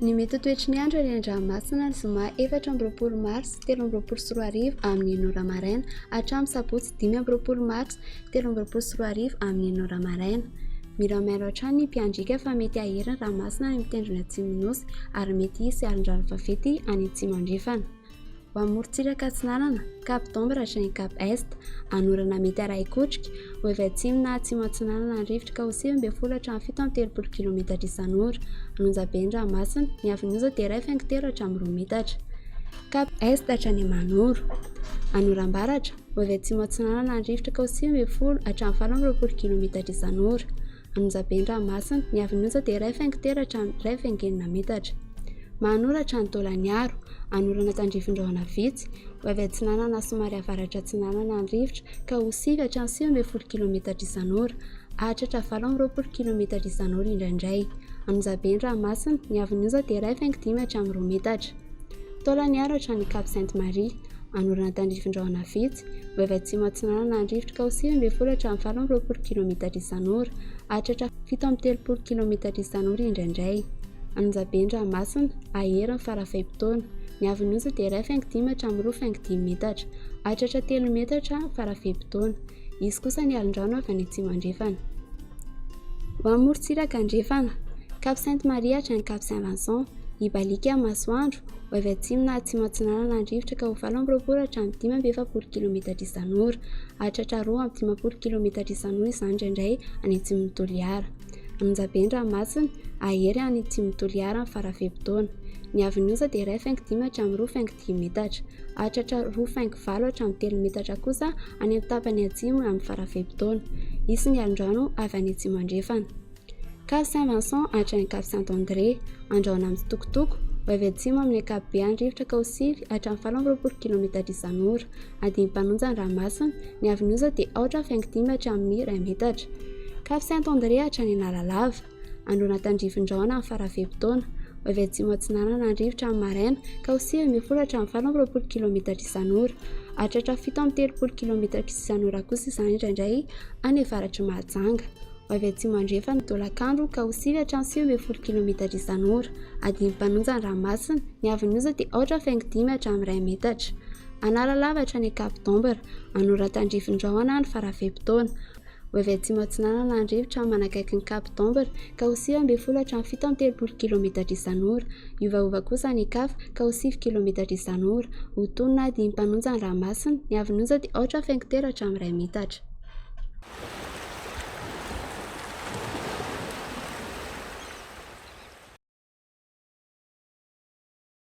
Ny mety toetry ny andro any an-dranomasina ny zoma 4 mars 13 amin'ny 1 maraina hatramin'ny sabotsy 5 mars 13 amin'ny 1 maraina. Mila mairo hatrany ny mpiandrika fa mety aheriny ranomasina ny mitendry ny atsimo nosy ary mety hisy alin-drano vavety any atsimo andrefana. Ho amin'ny morontsiraka atsinanana, Cap d'Ombre hatrany Cap Est, anorana mety arahi-kotrika, ho avy atsimo na atsimo atsinanana ny rivotra ka ho 9 hatramin'ny 17 km isan'ora. Anonjaben'ny ranomasina, ny avin'oza dia 1.3 hatramin'ny 2 metatra. Cap Est hatrany Manoro, anoram-baratra, ho avy atsimo atsinanana ny rivotra ka ho 10 hatramin'ny 17 km isan'ora. Anonjaben'ny ranomasina, ny avin'oza dia 1.3 hatramin'ny 2.9 metatra. Manoratra ny Tolaniaro, anorana tandrifin-drahona vitsy, ho avy atsinanana somary avaratra atsinanana ny rivotra ka ho 9 hatramin'ny 19 km isan'ora, hatratra 20 km isan'ora indraindray. Anonjaben'ny ranomasina, ny avin'oza dia 1.5 hatramin'ny 2 metatra. Tolaniaro hatrany Cap Sainte-Marie, anorana tandrifin-drahona vitsy, ho avy atsimo atsinanana ny rivotra ka ho 9 hatramin'ny 20 km isan'ora, hatratra 17 km isan'ora indraindray. Anonjaben'ny ranomasina, aheriny farafahim-potoana, ny avin'oza dia 1.5 hatramin'ny 2.5 metatra, hatratra 3 metatra farafahim-potoana. Izy kosa ny alin-drano avy any atsimo andrefana. Ho amin'ny morontsiraka andrefana, Cap Sainte-Marie hatrany Cap Saint-Vincent, Ibalika masoandro, ho avy atsimo na atsimo atsinanana ny rivotra ka ho 20 hatramin'ny 15 km isan'ora, hatratra 2 km isan'ora izany indraindray any atsimon'ny Toliara. Anonjaben'ny ranomasina, ahery any atsimon'ny Toliara amin'ny farafahim-potoana, ny avin'oza dia 1.5 hatramin'ny 2.10 metatra, hatratra 2.20 hatramin'ny 3 metatra kosa any amin'ny tapany atsimo amin'ny farafahim-potoana. Isy ny alin-drano avy any atsimo andrefana. Cap Saint-Vincent hatrany Cap Saint-André, andrahona amin'ny tokotoko, ho avy atsimo amin'ny ankapobeny rivotra ka ho 9 hatramin'ny 20 km isan'ora. Adiny mpanonja ny ranomasina, ny avin'oza dia 8.5 hatramin'ny 1 metatra. Cap Saint-André hatrany Analalava, anorana tandrifin-drahona amin'ny farafahim-potoana, ho avy atsimo atsinanana ny rivotra amin'ny maraina ka ho 9 hatramin'ny 20 km isan'ora, hatratra 17 km isan'ora kosa izany indraindray any avaratry Mahajanga. Ho avy atsimo andrefana Tolakandro ka ho 9 hatramin'ny 19 km isan'ora. Adiny mpanonja ny ranomasina, ny avin'oza dia 8.5 hatramin'ny 1 metatra. Analalava hatrany Cap d'Ombre, anorana tandrifin-drahona ny farafahim-potoana, ho avy atsimo atsinanana ny rivotra manakaiky ny Cap d'Ombre ka ho 9 hatramin'ny 17 km isan'ora. Iovaova kosa ny Kafa ka ho 9 km isan'ora. Ho tonona adiny mpanonja ny ranomasina, ny avin'oza dia 8.3 hatramin'ny 1 metatra.